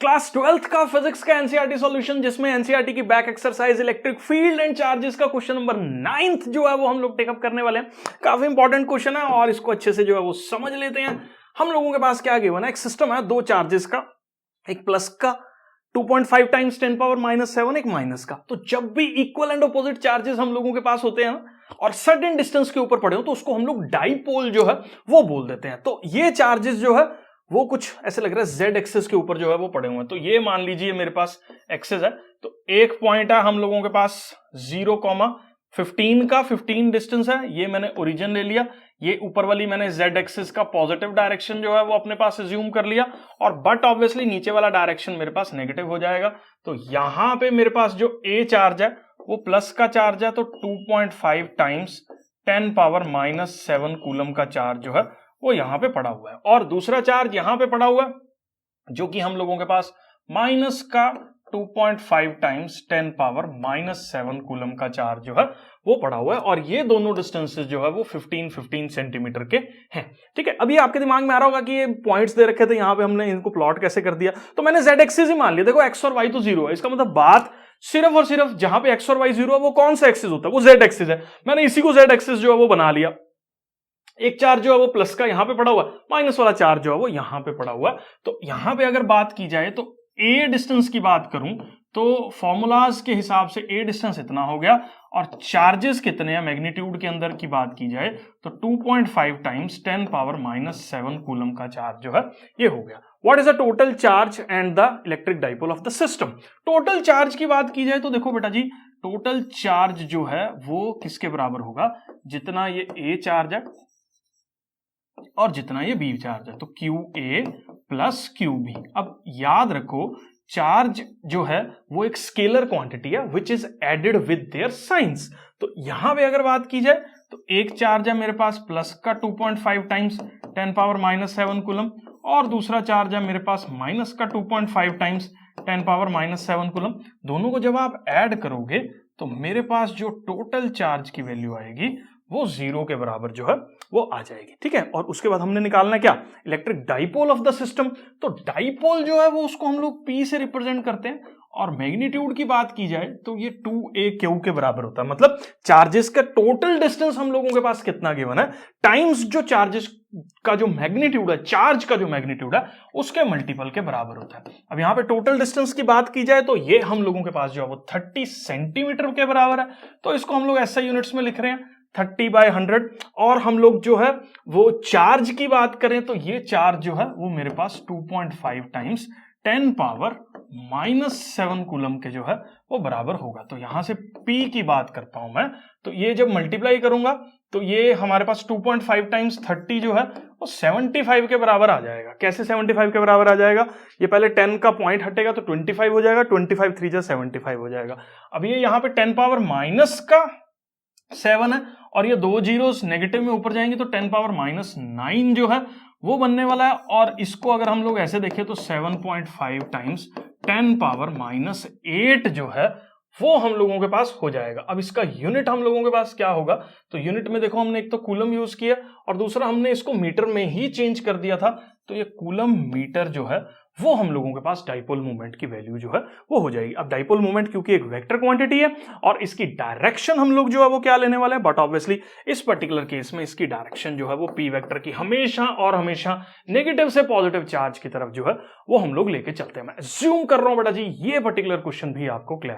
Class 12th का physics का NCERT solution, जिसमें एनसीईआरटी की back exercise electric field and charges का क्वेश्चन नंबर 9th जो है वो हम लोग टेकअप करने वाले हैं। काफी इंपॉर्टेंट क्वेश्चन है और इसको अच्छे से जो है वो समझ लेते हैं। हम लोगों के पास क्या गिवन है, एक सिस्टम है दो चार्जेस का, एक प्लस का 2.5 टाइम्स 10 पावर -7, एक माइनस का। तो जब भी इक्वल एंड अपोजिट चार्जेस हम लोगों के पास होते हैं और सर्टेन डिस्टेंस के ऊपर पड़े हो तो उसको हम लोग डाइपोल जो है वो बोल देते हैं। तो ये चार्जेस जो है वो कुछ ऐसे लग रहा है जेड एक्सिस के ऊपर जो है वो पड़े हुए हैं। तो ये मान लीजिए मेरे पास एक्सिस है, तो एक पॉइंट है हम लोगों के पास 0,15 का 15 डिस्टेंस है, ये मैंने ओरिजिन ले लिया। ये ऊपर वाली मैंने जेड एक्सिस का पॉजिटिव डायरेक्शन जो है वो अपने पास अज्यूम कर लिया, और बट ऑब्वियसली नीचे वाला डायरेक्शन मेरे पास नेगेटिव हो जाएगा। तो यहां पे मेरे पास जो ए चार्ज है वो प्लस का चार्ज है, तो 2.5 टाइम्स 10 पावर -7 कूलम का चार्ज जो है वो यहां पे पड़ा हुआ है। और दूसरा चार्ज यहां पे पड़ा हुआ है जो कि हम लोगों के पास माइनस का 2.5 टाइम्स 10 पावर -7 कूलम का चार्ज जो है वो पड़ा हुआ है। और ये दोनों डिस्टेंसेस जो है वो 15 सेंटीमीटर के हैं। ठीक है, अभी आपके दिमाग में आ रहा होगा कि ये पॉइंट्स दे रखे थे, यहां पे हमने इनको प्लॉट कैसे कर दिया। तो मैंने जेड एक्सिस ही मान लिया। देखो एक्स और वाई तो जीरो है, इसका मतलब बात सिर्फ और सिर्फ जहां पे एक्स और वाई जीरो है वो कौन सा एक्सिस होता है, वो जेड एक्सिस है। मैंने इसी को जेड एक्सिस जो है वो बना लिया। एक चार्ज जो है वो प्लस का यहां पे पड़ा हुआ है, माइनस वाला चार्ज जो है वो यहां पे पड़ा हुआ है। तो यहां पे अगर बात की जाए तो ए डिस्टेंस की बात करूं तो फॉर्मूलाज के हिसाब से ए डिस्टेंस इतना हो गया, और चार्जेस कितने हैं मैग्नीट्यूड के अंदर की बात की जाए तो 2.5 टाइम्स 10 पावर -7 कूलम का चार्ज जो है ये हो गया। What is the total charge and the electric dipole of the system. Total charge की बात की जाए तो देखो बेटा जी, टोटल चार्ज जो है वो किसके बराबर होगा, जितना ये ए चार्ज है और जितना ये बी चार्ज है, तो Q A plus Q B. अब याद रखो चार्ज जो है वो एक स्केलर क्वांटिटी है which is added with their signs. तो यहां पे अगर बात की जाए तो एक चार्ज है मेरे पास प्लस का 2.5 टाइम्स 10 पावर -7 कूलम, और दूसरा चार्ज है मेरे पास माइनस का 2.5 टाइम्स 10 पावर -7 कूलम। दोनों को जब आप ऐड करोगे तो मेरे पास जो टोटल चार्ज की वैल्यू आएगी वो 0 के बराबर जो है वो आ जाएगी। ठीक है, और उसके बाद हमने निकालना क्या, electric dipole of the system. तो डाइपोल जो है वो उसको हम लोग P से रिप्रेजेंट करते हैं, और मैग्नीट्यूड की बात की जाए तो ये 2AQ के बराबर होता है। मतलब चार्जेस का टोटल डिस्टेंस हम लोगों के पास कितना गिवन है टाइम्स जो चार्जेस का जो मैग्नीट्यूड है, चार्ज का जो मैग्नीट्यूड है उसके मल्टीपल के बराबर होता है। अब यहां पे टोटल डिस्टेंस की बात की जाए तो ये हम लोगों के पास जो है वो 30 सेंटीमीटर के बराबर है। तो इसको हम लोग ऐसा यूनिट्स में लिख रहे हैं 30/100। और हम लोग जो है वो चार्ज की बात करें तो ये चार्ज जो है वो मेरे पास 2.5 टाइम्स 10 पावर -7 कूलम के जो है वो बराबर होगा। तो यहां से P की बात करता हूं मैं, तो ये जब मल्टीप्लाई करूंगा तो ये हमारे पास 2.5 टाइम्स 30 जो है वो 75 के बराबर आ जाएगा। कैसे 75 के बराबर आ जाएगा, ये पहले 10 का पॉइंट हटेगा तो 25 हो जाएगा, 25 3 जा 75 हो जाएगा। अब ये यहां पे 10 पावर -7 है, और ये दो जीरोस नेगेटिव में ऊपर जाएंगे तो 10 पावर -9 जो है वो बनने वाला है। और इसको अगर हम लोग ऐसे देखें तो 7.5 टाइम्स 10 पावर -8 जो है वो हम लोगों के पास हो जाएगा। अब इसका यूनिट हम लोगों के पास क्या होगा, तो यूनिट में देखो हमने एक तो कूलम यूज किया और दूसरा हमने इसको मीटर में ही चेंज कर दिया था। तो ये कूलम मीटर जो है वो हम लोगों के पास डाइपोल मोमेंट की वैल्यू जो है वो हो जाएगी। अब डाइपोल मोमेंट क्योंकि एक वेक्टर क्वांटिटी है और इसकी डायरेक्शन हम लोग जो है वो क्या लेने वाले हैं, बट ऑब्वियसली इस पर्टिकुलर केस में इसकी डायरेक्शन जो है वो पी वेक्टर की हमेशा और हमेशा नेगेटिव से पॉजिटिव चार्ज की तरफ जो है वो हम लोग लेके चलते हैं। मैं अज्यूम कर रहा हूं बेटा जी ये पर्टिकुलर क्वेश्चन भी आपको क्लियर